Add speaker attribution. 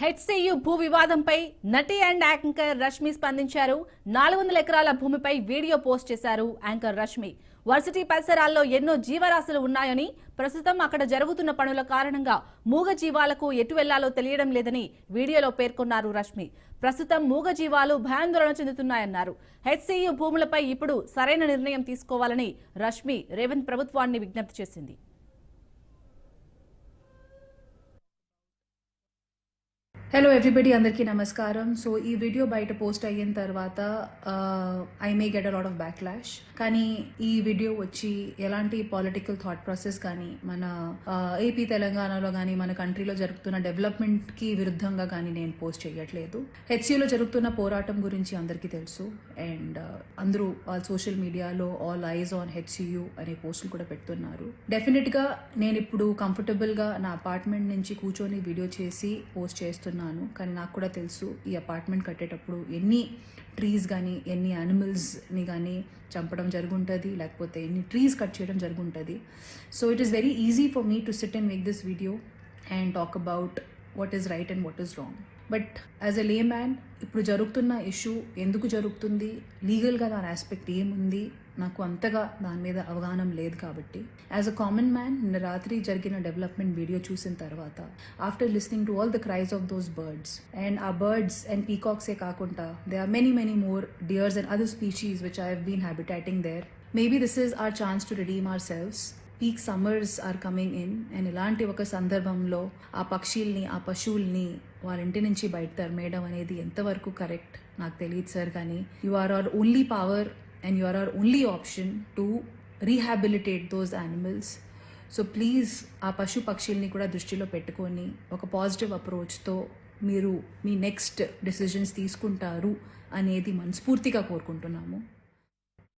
Speaker 1: HCU భూ వివాదంపై నటి అండ్ యాంకర్ రష్మి స్పందించారు. 400 ఎకరాల భూమిపై వీడియో పోస్ట్ చేశారు యాంకర్ రష్మి. వర్సిటీ పరిసరాల్లో ఎన్నో జీవరాశులు ఉన్నాయని, ప్రస్తుతం అక్కడ జరుగుతున్న పనుల కారణంగా మూగ జీవాలకు ఎటు వెళ్లాలో తెలియడం లేదని వీడియోలో పేర్కొన్నారు రష్మి. ప్రస్తుతం మూగ జీవాలు భయాందోళన చెందుతున్నాయన్నారు. హెచ్సియు భూములపై ఇప్పుడు సరైన నిర్ణయం తీసుకోవాలని రష్మి రేవంత్ ప్రభుత్వాన్ని విజ్ఞప్తి చేసింది.
Speaker 2: హలో ఎవ్రీబడి, అందరికీ నమస్కారం. సో ఈ వీడియో బయట పోస్ట్ అయిన తర్వాత I may get a lot of backlash. కానీ ఈ వీడియో వచ్చి ఎలాంటి పొలిటికల్ థాట్ ప్రాసెస్ కానీ, మన ఏపీ తెలంగాణలో కానీ, మన కంట్రీలో జరుగుతున్న డెవలప్మెంట్కి విరుద్ధంగా కానీ నేను పోస్ట్ చేయట్లేదు. హెచ్సియూలో జరుగుతున్న పోరాటం గురించి అందరికీ తెలుసు. అండ్ అందరూ సోషల్ మీడియాలో ఆల్ ఐజ్ ఆన్ హెచ్సియూ అనే పోస్టులు కూడా పెడుతున్నారు. డెఫినెట్గా నేను ఇప్పుడు కంఫర్టబుల్గా నా అపార్ట్మెంట్ నుంచి కూర్చొని వీడియో చేసి పోస్ట్ చేస్తున్నాను. కానీ నాకు కూడా తెలుసు ఈ అపార్ట్మెంట్ కట్టేటప్పుడు ఎన్ని ట్రీస్ కానీ, ఎన్ని యానిమల్స్ని కానీ చంపడం జరుగుంటుంది, లేకపోతే ఎన్ని ట్రీస్ కట్ చేయడం జరుగుంటుంది. So it is very easy for me to sit and make this video and talk about what is right and what is wrong. But as a layman ఇప్పుడు జరుగుతున్న ఇష్యూ ఎందుకు జరుగుతుంది, లీగల్గా దాని aspect ఏముంది, నాకు అంతగా దాని మీద అవగాహన లేదు. కాబట్టి యాజ్ అ కామన్ మ్యాన్ నిన్న రాత్రి జరిగిన డెవలప్మెంట్ వీడియో చూసిన తర్వాత, after listening to all the cries of those birds, and ఆ బర్డ్స్ అండ్ పీకాక్సే కాకుండా they are many more deers and other species which I have been habitating there. Maybe this is our chance to redeem ourselves. Peak summers are coming in and ఇలాంటి ఒక సందర్భంలో ఆ పక్షుల్ని, ఆ పశువుల్ని వాళ్ళ ఇంటి నుంచి బయట తరిమేయడం అనేది ఎంతవరకు కరెక్ట్ నాకు తెలియదు సార్. కానీ you are our only power and you are our only option to rehabilitate those animals. So please ఆ పశు పక్షుల్ని కూడా దృష్టిలో పెట్టుకొని ఒక పాజిటివ్ అప్రోచ్తో మీరు మీ నెక్స్ట్ డెసిషన్స్ తీసుకుంటారు అనేది మనస్ఫూర్తిగా కోరుకుంటున్నాము.